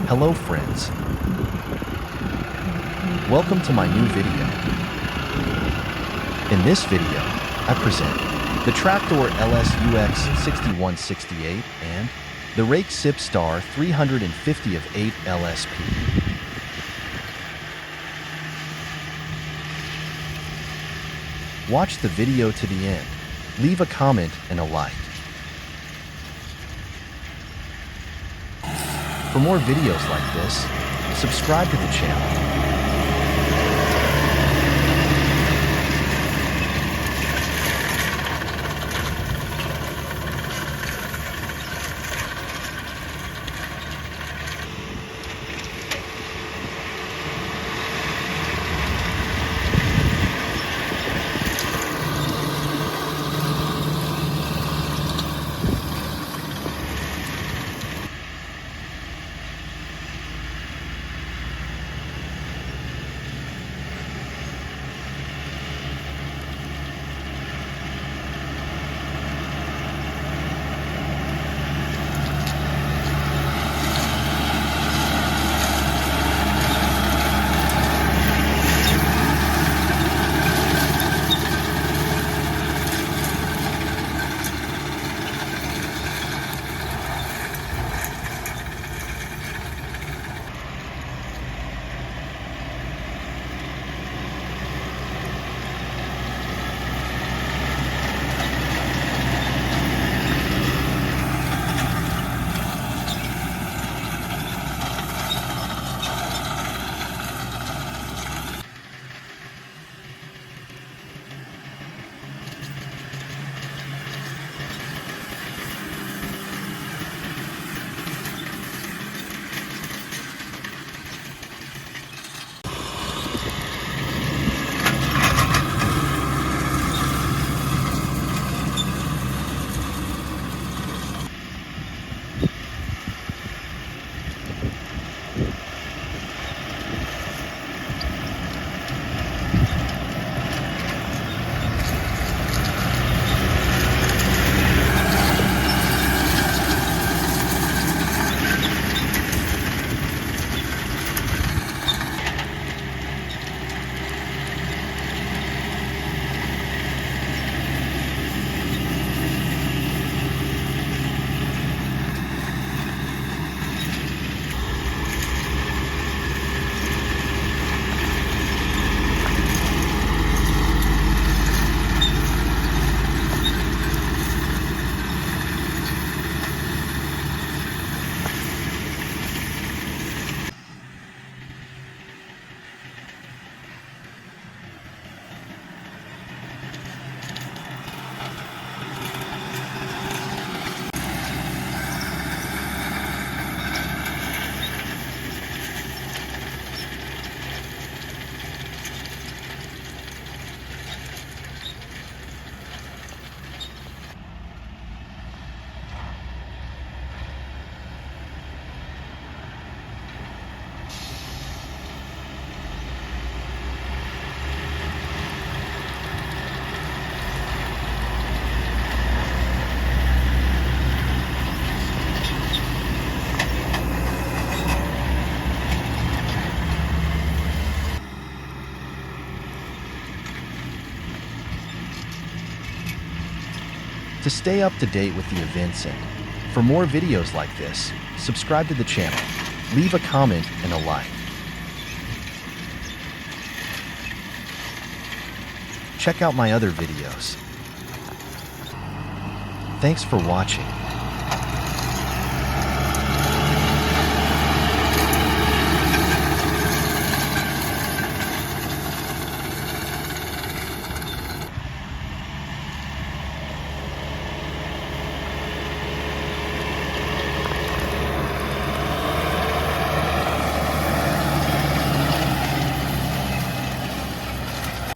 Hello friends, welcome to my new video. In this video, I present the Traktor LS-UX 6168 and the Rake SIP-Star 350 of 8 LSP. Watch the video to the end, leave a comment and a like. For more videos like this, subscribe to the channel. To stay up to date with the events and for more videos like this, subscribe to the channel, leave a comment and a like. Check out my other videos. Thanks for watching.